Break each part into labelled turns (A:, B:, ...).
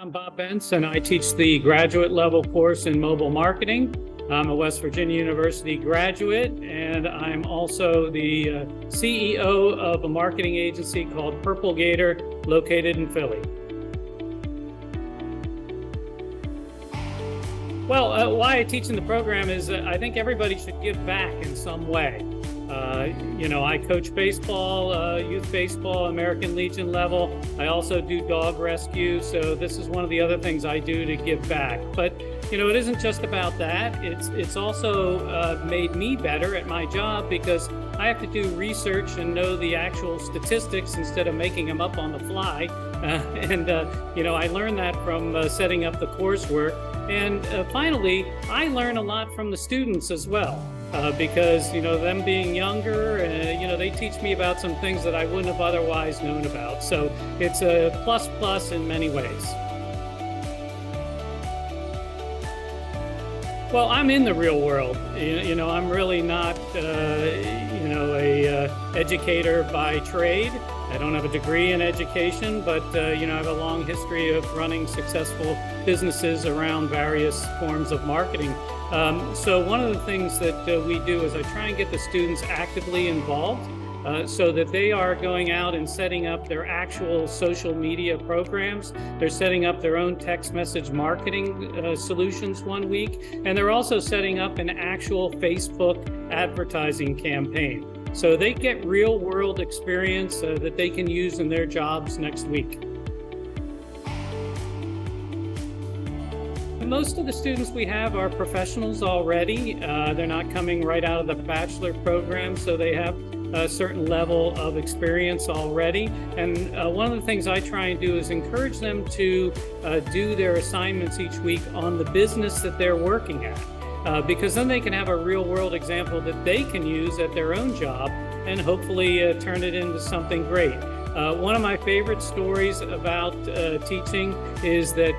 A: I'm Bob Bentz, and I teach the graduate level course in mobile marketing. I'm a West Virginia University graduate, and I'm also the CEO of a marketing agency called Purplegator, located in Philly. Well, why I teach in the program is I think everybody should give back in some way. I coach baseball, youth baseball, American Legion level. I also do dog rescue. So this is one of the other things I do to give back. But, it isn't just about that. It's also made me better at my job because I have to do research and know the actual statistics instead of making them up on the fly. I learned that from setting up the coursework. And finally, I learn a lot from the students as well. Because, them being younger, they teach me about some things that I wouldn't have otherwise known about. So it's a plus in many ways. Well, I'm in the real world. I'm really not, a educator by trade. I don't have a degree in education, but, I have a long history of running successful businesses around various forms of marketing. So one of the things that we do is I try and get the students actively involved so that they are going out and setting up their actual social media programs. They're setting up their own text message marketing solutions one week, and they're also setting up an actual Facebook advertising campaign. So they get real world experience that they can use in their jobs next week. Most of the students we have are professionals already. They're not coming right out of the bachelor program, so they have a certain level of experience already. And one of the things I try and do is encourage them to do their assignments each week on the business that they're working at, because then they can have a real world example that they can use at their own job and hopefully turn it into something great. One of my favorite stories about teaching is that,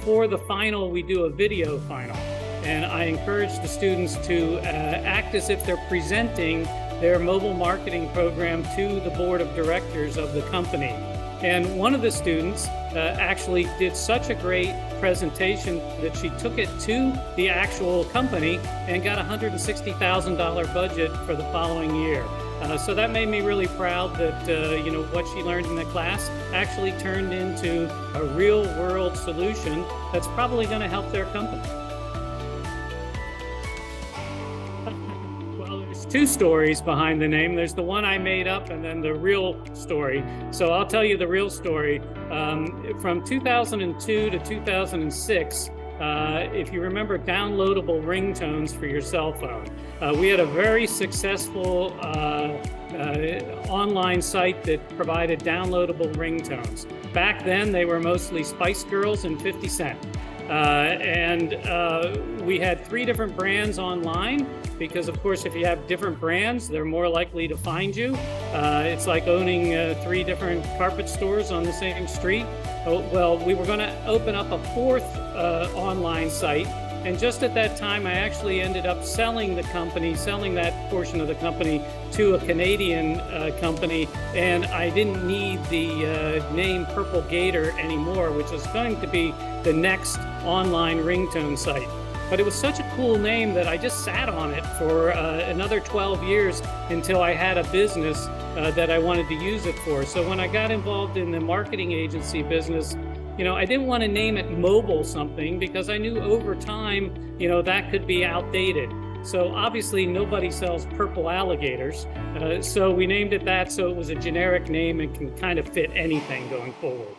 A: for the final, we do a video final. And I encourage the students to act as if they're presenting their mobile marketing program to the board of directors of the company. And one of the students actually did such a great presentation that she took it to the actual company and got a $160,000 budget for the following year. So that made me really proud that, what she learned in the class actually turned into a real world solution that's probably going to help their company. Well, there's two stories behind the name. There's the one I made up and then the real story. So I'll tell you the real story. From 2002 to 2006, if you remember downloadable ringtones for your cell phone, we had a very successful online site that provided downloadable ringtones. Back then, they were mostly Spice Girls and 50 Cent. We had 3 different brands online because, of course, if you have different brands, they're more likely to find you. It's like owning 3 different carpet stores on the same street. Well, we were going to open up a 4th online site. And just at that time, I actually ended up selling that portion of the company to a Canadian company. And I didn't need the name Purplegator anymore, which was going to be the next online ringtone site. But it was such a cool name that I just sat on it for another 12 years until I had a business that I wanted to use it for. So when I got involved in the marketing agency business, I didn't want to name it mobile something because I knew over time, that could be outdated. So obviously nobody sells purple alligators. So we named it that so it was a generic name and can kind of fit anything going forward.